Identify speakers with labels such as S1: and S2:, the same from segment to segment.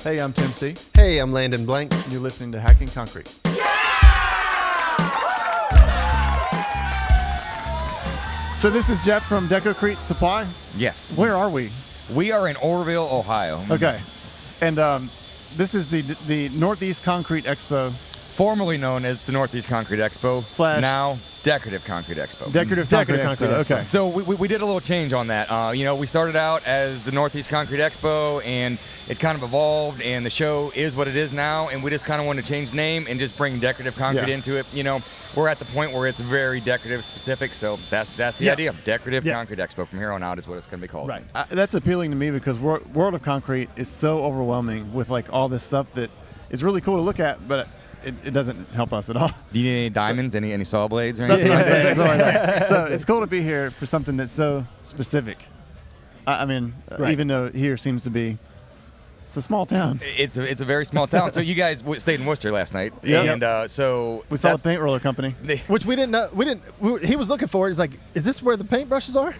S1: Hey, I'm Tim C.
S2: Hey, I'm Landon Blank.
S1: You're listening to Hacking Concrete. So this is Jeff from Decocrete Supply.
S3: Yes.
S1: Where are we?
S3: We are in Orrville, Ohio.
S1: Okay. And this is the Northeast Concrete Expo.
S3: Formerly known as the Northeast Concrete Expo.
S1: Slash
S3: now Decorative Concrete Expo.
S1: Decorative Concrete Expo. Okay.
S3: So we did a little change on that. We started out as the Northeast Concrete Expo, and it kind of evolved, and the show is what it is now, and we just kind of wanted to change the name and just bring decorative concrete into it. We're at the point where it's very decorative specific, so that's the idea. Decorative Concrete Expo from here on out is what it's going to be called.
S1: Right. That's appealing to me because World of Concrete is so overwhelming with like all this stuff that is really cool to look at, but it doesn't help us at all.
S3: Do you need any diamonds, any saw blades or
S1: That's
S3: anything?
S1: what I'm saying. So it's cool to be here for something that's so specific. I mean, even though here seems to be, it's a small town.
S3: It's a very small town. So you guys stayed in Worcester last night, and so
S1: we saw the paint roller company,
S4: which we didn't know. He was looking for it. He's like, "Is this where the paintbrushes are?"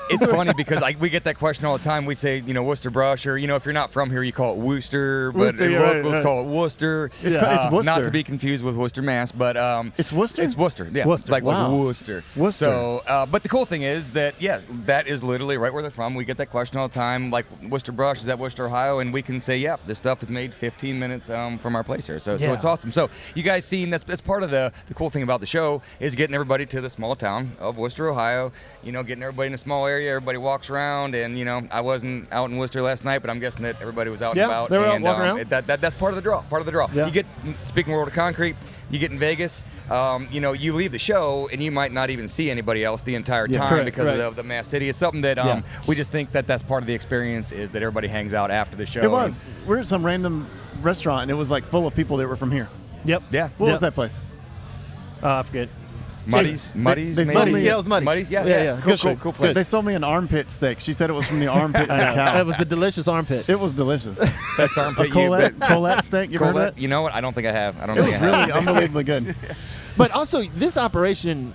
S3: It's funny because we get that question all the time. We say, Worcester brush, or if you're not from here, you call it Worcester, but locals call it Worcester.
S1: It's Worcester.
S3: Not to be confused with Worcester, Mass, but
S1: it's Worcester.
S3: It's Worcester, yeah,
S1: Worcester.
S3: like
S1: Worcester.
S3: Worcester. So, but the cool thing is that that is literally right where they're from. We get that question all the time, like Worcester brush, is that Worcester, Ohio? And we can say, this stuff is made 15 minutes from our place here. So it's awesome. So you guys seen that's part of the cool thing about the show is getting everybody to the small town of Worcester, Ohio. Getting everybody in a small area. Everybody walks around, and I wasn't out in Worcester last night, but I'm guessing that everybody was out and about.
S4: They were
S3: and
S4: walking around.
S3: That's part of the draw.
S4: Yeah.
S3: You get, speaking of World of Concrete, you get in Vegas, you leave the show and you might not even see anybody else the entire time because of the mass city. It's something that we just think that's part of the experience is that everybody hangs out after the show.
S1: It was. We're at some random restaurant and it was like full of people that were from here.
S4: Yep.
S3: Yeah.
S1: What was that place?
S4: I forget.
S3: Muddy's.
S1: They sold me.
S4: Yeah, it was Muddy's.
S3: Muddy's, yeah. Cool place.
S1: They sold me an armpit steak. She said it was from the armpit of the cow.
S4: It was a delicious armpit.
S1: It was delicious.
S3: Best armpit.
S1: A Colette steak. You heard of it?
S3: You know what? I don't think I have.
S1: It was really unbelievably good.
S4: But also, this operation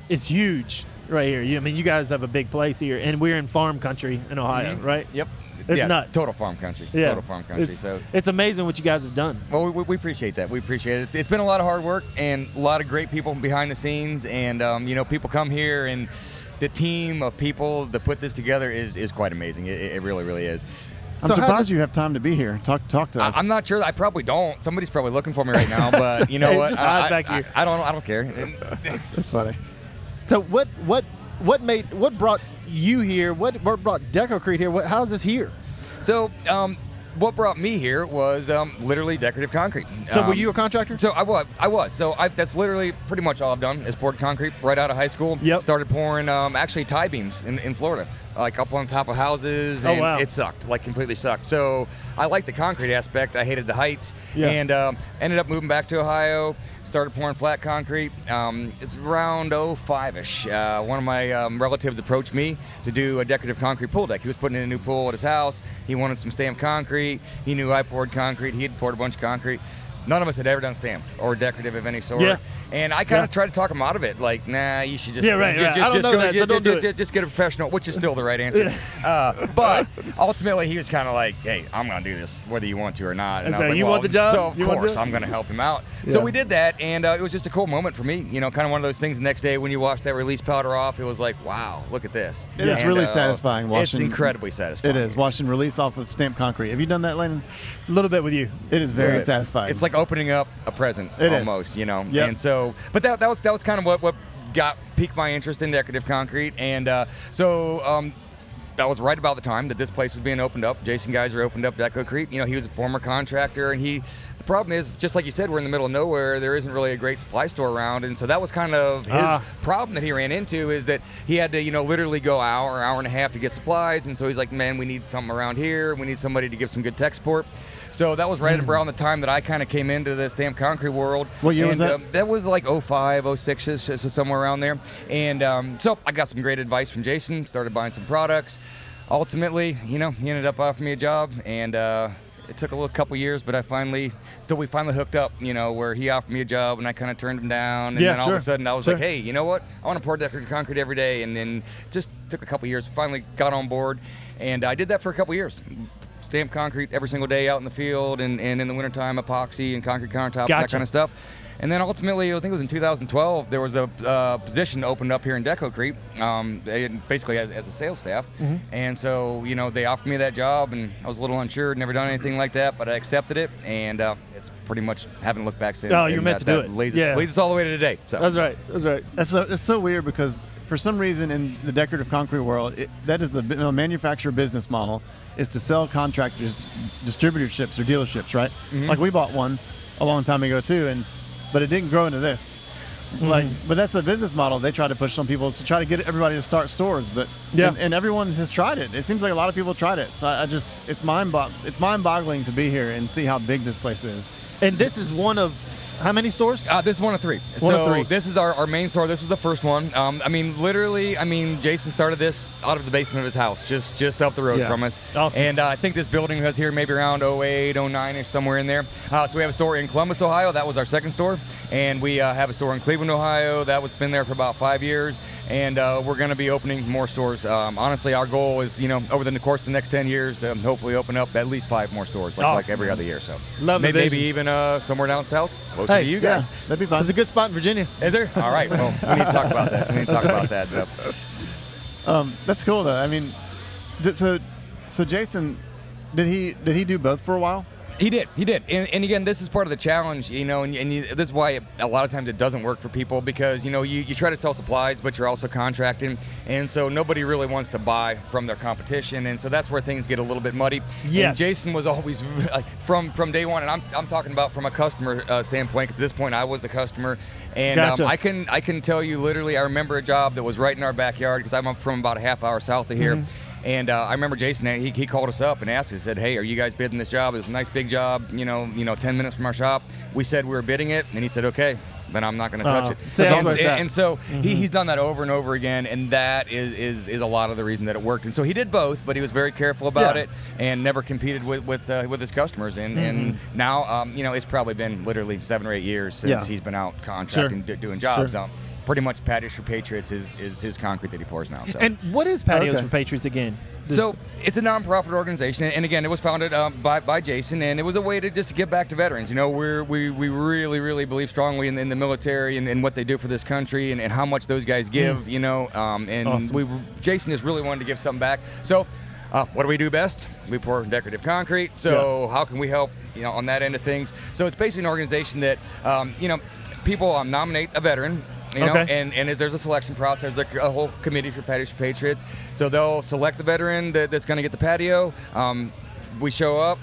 S4: is huge right here. You guys have a big place here, and we're in farm country in Ohio, right?
S3: Yep.
S4: It's nuts.
S3: Total farm country.
S4: Yeah.
S3: Total farm country.
S4: It's amazing what you guys have done.
S3: Well, we appreciate that. We appreciate it. It's been a lot of hard work and a lot of great people behind the scenes. And, people come here and the team of people that put this together is quite amazing. It really, really is.
S1: I'm surprised you have time to be here. Talk to us.
S3: I'm not sure. I probably don't. Somebody's probably looking for me right now. But you know what?
S4: Just hide back here.
S3: I don't care.
S1: That's funny.
S4: So what brought you here? What brought Deco-crete here? How's this here?
S3: So, what brought me here was literally decorative concrete.
S4: So, were you a contractor?
S3: So I was. So that's literally pretty much all I've done is poured concrete right out of high school.
S4: Yep.
S3: Started pouring actually tie beams in Florida, like up on top of houses, and it sucked, like completely sucked. So I liked the concrete aspect. I hated the heights, and ended up moving back to Ohio. Started pouring flat concrete. It's around 05-ish. One of my relatives approached me to do a decorative concrete pool deck. He was putting in a new pool at his house. He wanted some stamped concrete. He knew I poured concrete. He had poured a bunch of concrete. None of us had ever done stamped or decorative of any sort.
S4: Yeah.
S3: And I kind of tried to talk him out of it. Like, nah, you should just just get a professional, which is still the right answer. But ultimately, he was kind of like, hey, I'm going to do this whether you want to or not. And I was like,
S4: you want the job?
S3: So, of course, I'm going to help him out. Yeah. So we did that, and it was just a cool moment for me. Kind of one of those things the next day when you wash that release powder off, it was like, wow, look at this.
S1: It is really satisfying washing.
S3: It's incredibly satisfying.
S1: It is, washing release off of stamped concrete. Have you done that, Landon?
S4: A little bit with you.
S1: It is very satisfying.
S3: It's like opening up a present almost,
S1: Yep.
S3: And so, but that was kind of what piqued my interest in decorative concrete, and that was right about the time that this place was being opened up. Jason Geyser opened up Deco-crete. He was a former contractor, and the problem is, just like you said, we're in the middle of nowhere. There isn't really a great supply store around, and so that was kind of his problem that he ran into, is that he had to, literally go hour and a half to get supplies, and so he's like, man, we need something around here. We need somebody to give some good tech support. So that was right around the time that I kind of came into the stamped concrete world.
S1: What year was that?
S3: That was like 05, 06-ish, so somewhere around there. And so I got some great advice from Jason, started buying some products. Ultimately, he ended up offering me a job, and it took a couple years, but till we finally hooked up, where he offered me a job and I kind of turned him down. And then all of a sudden I was like, hey, you know what? I want to pour decorative concrete every day. And then just took a couple years, finally got on board. And I did that for a couple years. stamp concrete every single day out in the field, and in the wintertime, epoxy and concrete countertops,
S4: Gotcha.
S3: that kind of stuff. And then ultimately, I think it was in 2012, there was a position opened up here in Decocrete, basically as a sales staff. And so, they offered me that job, and I was a little unsure, never done anything like that, but I accepted it, and it's pretty much haven't looked back since.
S4: Oh, you're meant to do it.
S3: Leads us all the way to today. So.
S4: That's right.
S1: It's so weird because for some reason in the decorative concrete world, that is the manufacturer business model, is to sell contractors distributorships or dealerships, right? Like we bought one a long time ago too, but it didn't grow into this. But that's a business model they try to push on people, to try to get everybody to start stores. But and everyone has tried it. It seems like a lot of people tried it. So it's mind-boggling to be here and see how big this place is.
S4: And this is one of how many stores?
S3: This is one of three.
S4: One of three.
S3: This is our main store. This was the first one. Jason started this out of the basement of his house, just up the road from us.
S4: Awesome.
S3: And I think this building was here maybe around 08, 09-ish, somewhere in there. So we have a store in Columbus, Ohio. That was our second store. And we have a store in Cleveland, Ohio. That was been there for about 5 years. And we're going to be opening more stores. Honestly, our goal is, over the course of the next 10 years to hopefully open up at least 5 more stores, like every other year. So
S4: Love the vision.
S3: maybe even somewhere down south, closer to you guys.
S1: Yeah, that'd be fun.
S4: It's a good spot in Virginia.
S3: Is there? All right. Well, we need to talk about that. So.
S1: That's cool though. I mean, so Jason, did he do both for a while?
S3: He did. And again, this is part of the challenge, this is why a lot of times it doesn't work for people, because, you try to sell supplies, but you're also contracting. And so nobody really wants to buy from their competition. And so that's where things get a little bit muddy.
S4: Yes.
S3: And Jason was always, from day one, and I'm talking about from a customer standpoint, because at this point I was the customer. And
S4: Gotcha.
S3: I can tell you literally, I remember a job that was right in our backyard, because I'm from about a half hour south of here. And I remember Jason, he called us up and asked us, said, hey, are you guys bidding this job? It was a nice big job, 10 minutes from our shop. We said we were bidding it, and he said, okay, then I'm not going to touch it. And so he's done that over and over again, and that is a lot of the reason that it worked. And so he did both, but he was very careful about it and never competed with his customers. And now, it's probably been literally 7 or 8 years since he's been out contracting, doing jobs. Pretty much Patios for Patriots is his concrete that he pours now. So.
S4: And what is Patios for Patriots again?
S3: So it's a nonprofit organization, and again, it was founded by Jason, and it was a way to just give back to veterans. We really, really believe strongly in the military and what they do for this country, and how much those guys give. Awesome. Jason just really wanted to give something back. So what do we do best? We pour decorative concrete. So how can we help? On that end of things. So it's basically an organization that people nominate a veteran. And there's a selection process. There's a whole committee for Patios for Patriots. So they'll select the veteran that's going to get the patio. We show up,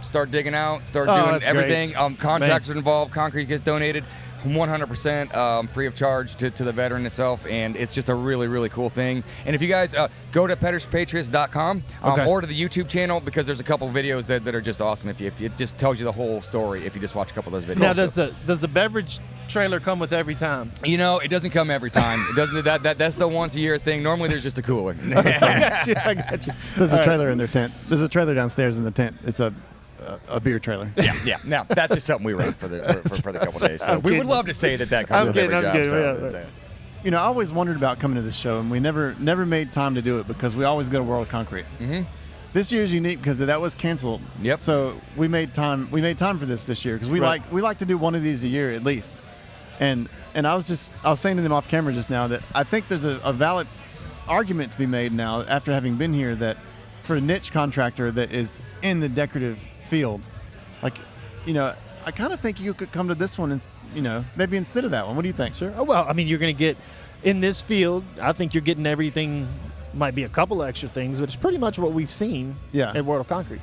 S3: start digging out, start doing everything. Contractors involved, concrete gets donated 100% free of charge to the veteran itself, and it's just a really, really cool thing. And if you guys go to PatiosForPatriots.com or to the YouTube channel, because there's a couple of videos that are just awesome. If it just tells you the whole story if you just watch a couple of those videos.
S4: Now, does the beverage trailer come with every time?
S3: It doesn't come every time. It doesn't. That's the once a year thing. Normally, there's just a cooler.
S4: I got you.
S1: There's a trailer in their tent. There's a trailer downstairs in the tent. It's a beer trailer.
S3: Yeah. Now that's just something we run for the couple of days. So we would love to say that comes with every job.
S1: I always wondered about coming to this show, and we never made time to do it because we always go to World Concrete. This year is unique because that was canceled.
S3: Yep.
S1: So we made time for this year because we like to do one of these a year at least. And I was saying to them off camera just now that I think there's a valid argument to be made now after having been here that for a niche contractor that is in the decorative field, I kind of think you could come to this one and maybe instead of that one. What do you think?
S4: Sure. Oh, well, you're going to get in this field. I think you're getting everything. Might be a couple of extra things, but it's pretty much what we've seen at World of Concrete.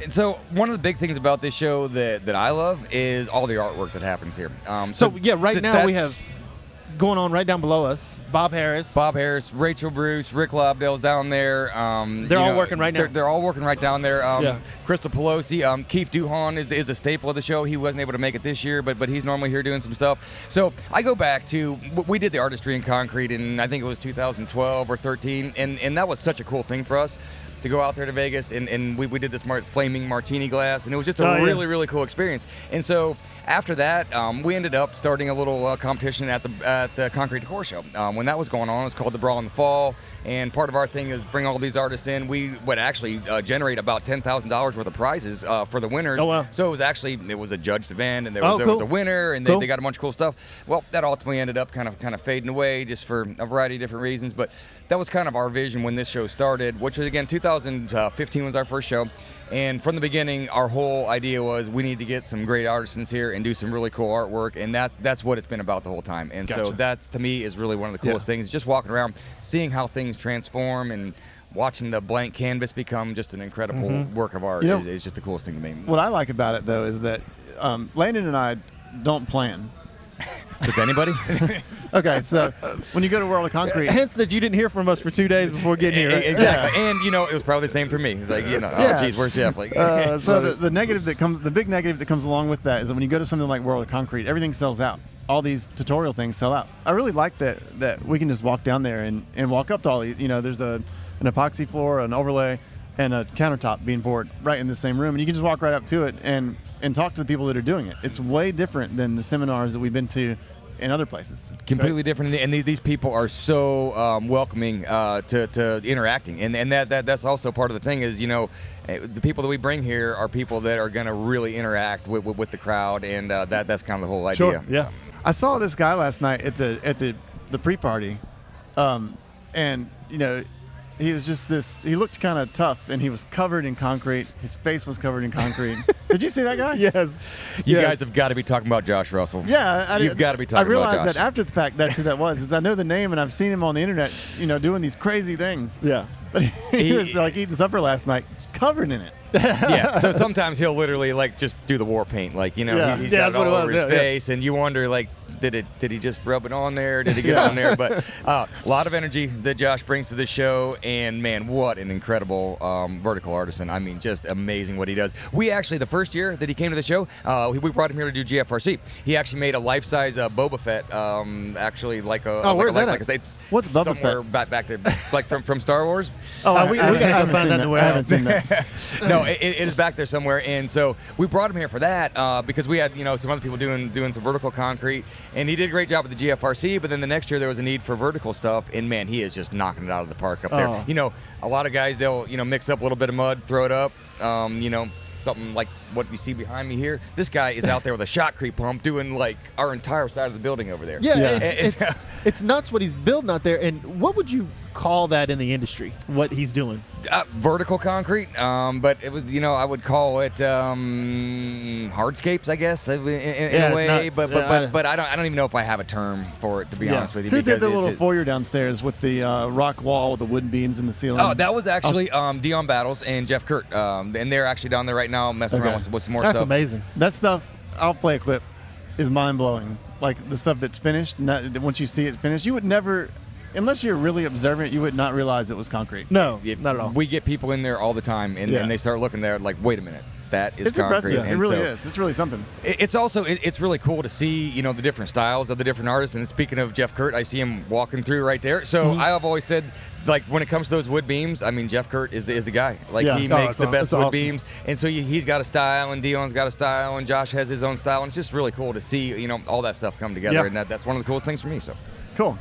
S3: And so one of the big things about this show that I love is all the artwork that happens here.
S4: Right now we have going on right down below us, Bob Harris,
S3: Rachel Bruce, Rick Lobdell's down there.
S4: They're all working right now.
S3: They're all working right down there. Crystal Ploszay, Keith Duhan is a staple of the show. He wasn't able to make it this year, but he's normally here doing some stuff. So I go back to, we did the artistry in concrete in, I think it was 2012 or 13, and that was such a cool thing for us. to go out there to Vegas, and we did this flaming martini glass, and it was just a really cool experience. And so after that, we ended up starting a little competition at the Concrete Decor Show. When that was going on, it was called the Brawl in the Fall, and part of our thing is bring all these artists in. We would actually generate about $10,000 worth of prizes for the winners.
S4: Oh, wow.
S3: So it was a judged event, and there was a winner, and they got a bunch of cool stuff. Well, that ultimately ended up kind of fading away just for a variety of different reasons, but that was kind of our vision when this show started, which was, again, 2015 was our first show. And from the beginning, our whole idea was we need to get some great artisans here and do some really cool artwork, and that's what it's been about the whole time. And so that's, to me, is really one of the coolest things, just walking around, seeing how things transform, and watching the blank canvas become just an incredible work of art is just the coolest thing to me.
S1: What I like about it, though, is that Landon and I don't plan.
S3: Does anybody?
S1: Okay, so when you go to World of Concrete,
S4: hence that you didn't hear from us for 2 days before getting here. Right?
S3: Exactly, and it was probably the same for me. It's like, oh geez, where's Jeff? Like,
S1: so the negative that comes, the big negative that comes along with that is that when you go to something like World of Concrete, everything sells out. All these tutorial things sell out. I really like that we can just walk down there and walk up to all these. There's an epoxy floor, an overlay, and a countertop being poured right in the same room, and you can just walk right up to it and talk to the people that are doing it. It's way different than the seminars that we've been to in other places.
S3: Completely different, and these people are so welcoming to interacting, and that's also part of the thing is, the people that we bring here are people that are going to really interact with the crowd, and that's kind of the whole idea.
S4: Sure, yeah.
S1: I saw this guy last night at the pre-party, and he was just he looked kind of tough, and he was covered in concrete. His face was covered in concrete. Did you see that guy?
S4: Yes.
S3: You guys have got to be talking about Josh Russell.
S1: Yeah.
S3: You've got to be talking about Josh.
S1: I realized that after the fact that's who that was, is I know the name, and I've seen him on the internet, doing these crazy things.
S4: Yeah.
S1: But he was like eating supper last night, covered in it.
S3: Yeah, so sometimes he'll literally just do the war paint, he's got it all over his face, and you wonder did he just rub it on there? Did he get on there? But a lot of energy that Josh brings to the show, and man, what an incredible vertical artisan. I mean, just amazing what he does. We actually, the first year that he came to the show, we brought him here to do GFRC. He actually made a life-size Boba Fett, actually like a.
S4: Where's that?
S1: What's Boba
S3: somewhere
S1: Fett?
S3: back to from Star Wars.
S4: Oh, we gotta go find that in the warehouse.
S1: I haven't seen that.
S3: No, it is back there somewhere, and so we brought him here for that because we had some other people doing some vertical concrete, and he did a great job with the GFRC. But then the next year there was a need for vertical stuff, and man, he is just knocking it out of the park up there. A lot of guys, they'll mix up a little bit of mud, throw it up, something like what you see behind me here. This guy is out there with a shotcrete pump doing our entire side of the building over there.
S4: Yeah. It's nuts what he's building out there. And what would you call that in the industry? What he's doing?
S3: Vertical concrete, but it was I would call it hardscapes, I guess, in a way. But I don't even know if I have a term for it, to be honest with you.
S1: Who did the little foyer downstairs with the rock wall with the wooden beams in the ceiling?
S3: Oh, that was actually Dion Battles and Jeff Kurt, and they're actually down there right now messing around with some more stuff.
S4: That's amazing.
S1: That stuff, I'll play a clip, is mind-blowing. Like the stuff that's finished, once you see it finished, you would never, unless you're really observant, you would not realize it was concrete.
S4: No, not at all.
S3: We get people in there all the time, and they start looking there like, wait a minute. That is
S1: it's
S3: concrete.
S1: Impressive. It really is. It's really something.
S3: It's also it's really cool to see the different styles of the different artists. And speaking of Jeff Kurt, I see him walking through right there. So I have always said, when it comes to those wood beams, I mean, Jeff Kurt is the guy. He makes the best wood beams, and so he's got a style, and Dion's got a style, and Josh has his own style, and it's just really cool to see all that stuff come together. And that's one of the coolest things for me. So
S1: cool.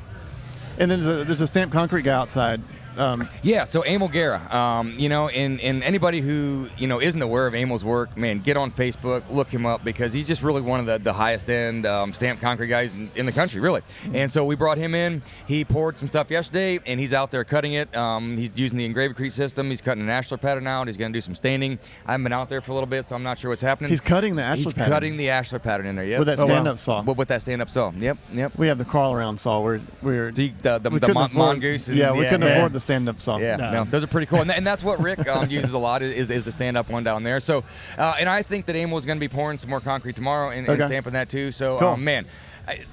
S1: And then there's a stamped concrete guy outside.
S3: So Emil Guerra, and anybody who, isn't aware of Emil's work, man, get on Facebook, look him up, because he's just really one of the highest end stamped concrete guys in the country, really. And so we brought him in. He poured some stuff yesterday, and he's out there cutting it. He's using the Decocrete system. He's cutting an ashlar pattern out. He's going to do some staining. I haven't been out there for a little bit, so I'm not sure what's happening.
S1: He's cutting the ashlar pattern.
S3: He's cutting the ashlar pattern in there, yep.
S1: With that stand-up saw.
S3: With that stand-up saw, yep.
S1: We have the crawl-around saw.
S3: The mongoose.
S1: We couldn't afford the stand-up saw.
S3: Yeah, no, those are pretty cool, and that's what Rick uses a lot is the stand-up one down there. So, and I think that Emil is going to be pouring some more concrete tomorrow and stamping that too. So,
S1: cool.
S3: Man,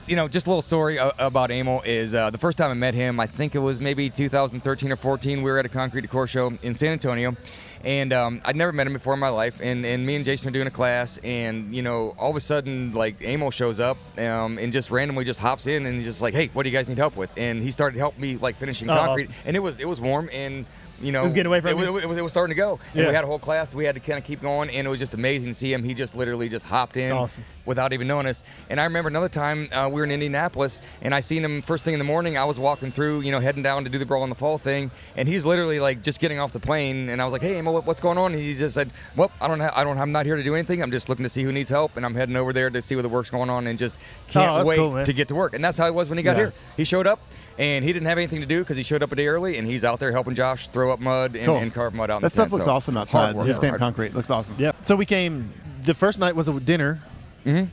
S3: just a little story about Emil is the first time I met him, I think it was maybe 2013 or 14. We were at a concrete decor show in San Antonio. And I'd never met him before in my life, and me and Jason are doing a class, and all of a sudden, Emil shows up and just randomly just hops in, and he's just like, "Hey, what do you guys need help with?" And he started helping me finishing concrete,
S1: awesome.
S3: and it was warm, and you know,
S4: it was getting away from
S3: it was starting to go. And
S4: Yeah.
S3: we had a whole class that we had to kind of keep going, and it was just amazing to see him. He just literally just hopped in without even knowing us. And I remember another time we were in Indianapolis, and I seen him first thing in the morning. I was walking through, you know, heading down to do the Brawl in the Fall thing, and he's literally like just getting off the plane. And I was like, "Hey, Emma, what's going on?" And he just said, "Well, I'm not here to do anything. I'm just looking to see who needs help, and I'm heading over there to see what the work's going on, and just can't wait to get to work." And that's how it was when he got here. He showed up, and he didn't have anything to do because he showed up a day early, and he's out there helping Josh throw up mud and carve mud out in the tent.
S1: That stuff looks awesome outside. The stamped concrete looks awesome.
S4: Yeah. So we came. The first night was a dinner.
S3: Mm-hmm.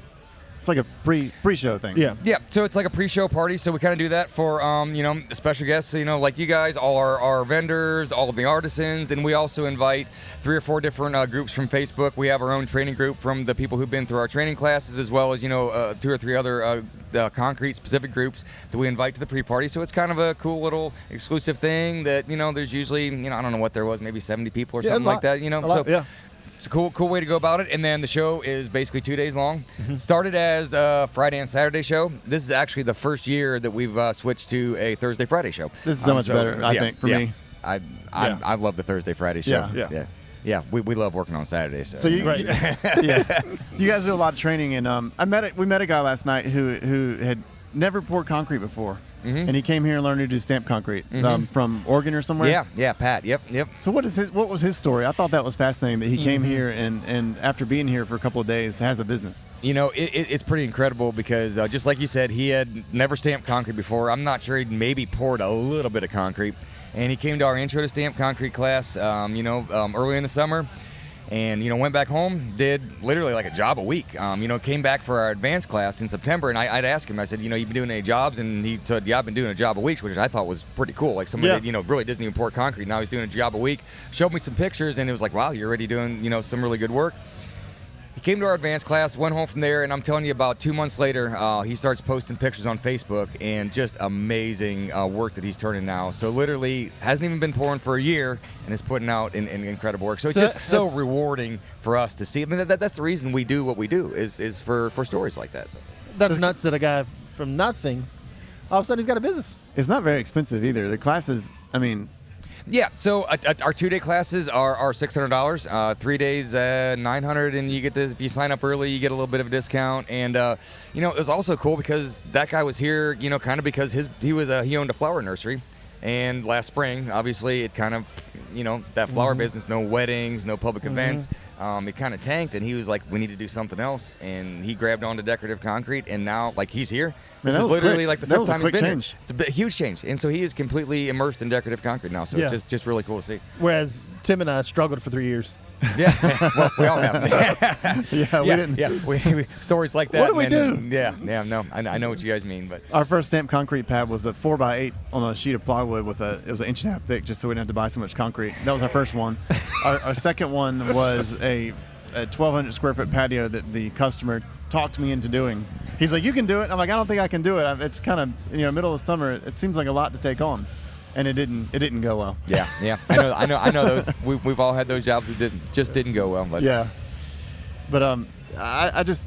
S1: It's like a pre-show thing.
S4: Yeah.
S3: Yeah. So it's like a pre-show party. So we kind of do that for you know, special guests. You know, like you guys, all our vendors, all of the artisans, and we also invite 3 or 4 different groups from Facebook. We have our own training group from the people who've been through our training classes, as well as 2 or 3 other concrete specific groups that we invite to the pre-party. So it's kind of a cool little exclusive thing that, you know, there's usually, you know, I don't know what there was, maybe 70 people or something like that. You know, it's a cool way to go about it. And then the show is basically 2 days long. Mm-hmm. Started as a Friday and Saturday show. This is actually the first year that we've switched to a Thursday Friday show.
S1: This is so much better, I think, for me.
S3: I love the Thursday Friday show. Yeah, we love working on Saturdays. So
S1: you guys do a lot of training, and we met a guy last night who had never poured concrete before. Mm-hmm. And he came here and learned to do stamped concrete from Oregon or somewhere.
S3: Yeah, Pat. Yep.
S1: So what was his story? I thought that was fascinating that he came here and after being here for a couple of days has a business.
S3: You know, it's pretty incredible because just like you said, he had never stamped concrete before. I'm not sure he'd maybe poured a little bit of concrete, and he came to our intro to stamped concrete class, early in the summer. And, you know, went back home, did literally like a job a week. Came back for our advanced class in September, and I'd ask him, I said, you know, you've been doing any jobs? And he said, yeah, I've been doing a job a week, which I thought was pretty cool. Like somebody that, you know, really doesn't even pour concrete. Now he's doing a job a week. Showed me some pictures, and it was like, wow, you're already doing, you know, some really good work. He came to our advanced class, went home from there, and I'm telling you, about 2 months later, he starts posting pictures on Facebook, and just amazing work that he's turning now. So literally hasn't even been pouring for a year, and is putting out in incredible work. So it's just so rewarding for us to see. I mean, that's the reason we do what we do is for stories like that. So.
S4: That's nuts that a guy from nothing, all of a sudden he's got a business.
S1: It's not very expensive either. The classes, I mean.
S3: Yeah, so our 2-day classes are $600. 3 days, $900, and you get to, if you sign up early, you get a little bit of a discount. And it was also cool because that guy was here, you know, kind of because he owned a flower nursery, and last spring, obviously, it kind of, you know, that flower business, no weddings, no public events. It kind of tanked, and he was like, we need to do something else. And he grabbed on to Decorative Concrete, and now, like, he's here. This is literally like the fifth time he's been here. It's a huge change. And so he is completely immersed in Decorative Concrete now. So it's just really cool to see.
S4: Whereas Tim and I struggled for 3 years.
S3: Yeah, well, we all have.
S1: We didn't.
S3: Yeah, we stories like that.
S4: What do we do?
S3: No, I know what you guys mean, but
S1: our first stamped concrete pad was a 4x8 on a sheet of plywood it was an 1.5 inch thick, just so we didn't have to buy so much concrete. That was our first one. Our second one was a 1,200 square foot patio that the customer talked me into doing. He's like, "You can do it." I'm like, "I don't think I can do it. It's kind of, you know, middle of summer. It seems like a lot to take on." And it didn't go well.
S3: Yeah. I know those. We've all had those jobs that just didn't go well. But
S1: but I just,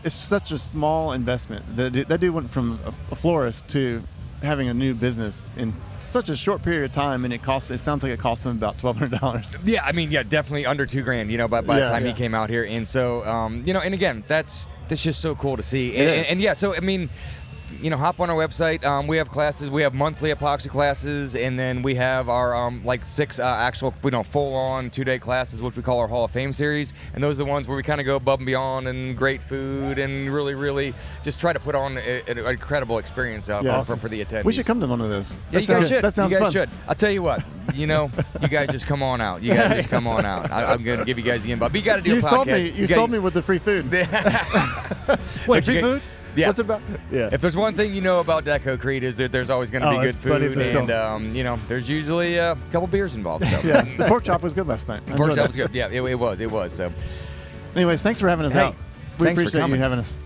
S1: it's such a small investment. That dude went from a florist to having a new business in such a short period of time, and it sounds like it cost him about $1,200.
S3: Yeah, I mean, definitely under $2,000. You know, by the time he came out here, and so and again, that's just so cool to see. And so I mean. You know, hop on our website. We have classes. We have monthly epoxy classes, and then we have our 6 actual, full-on 2-day classes, which we call our Hall of Fame series. And those are the ones where we kind of go above and beyond, and great food, and really, really just try to put on an incredible experience for the attendees.
S1: We should come to one of those.
S3: Yeah, you guys should.
S1: That sounds
S3: fun.
S1: You guys
S3: should. I'll tell you what. You know, you guys just come on out. You guys just come on out. I'm going to give you guys the invite. But you got to do a podcast.
S1: You sold me with the free food.
S4: Wait, free food?
S3: Yeah.
S4: What's it about? Yeah.
S3: If there's one thing you know about Deco-crete is that there's always going to be good food, and there's usually a couple beers involved. So.
S1: Yeah, the pork chop was good last night.
S3: The pork chop was good. Yeah, it was. So,
S1: anyways, thanks for having us out. We appreciate you having us.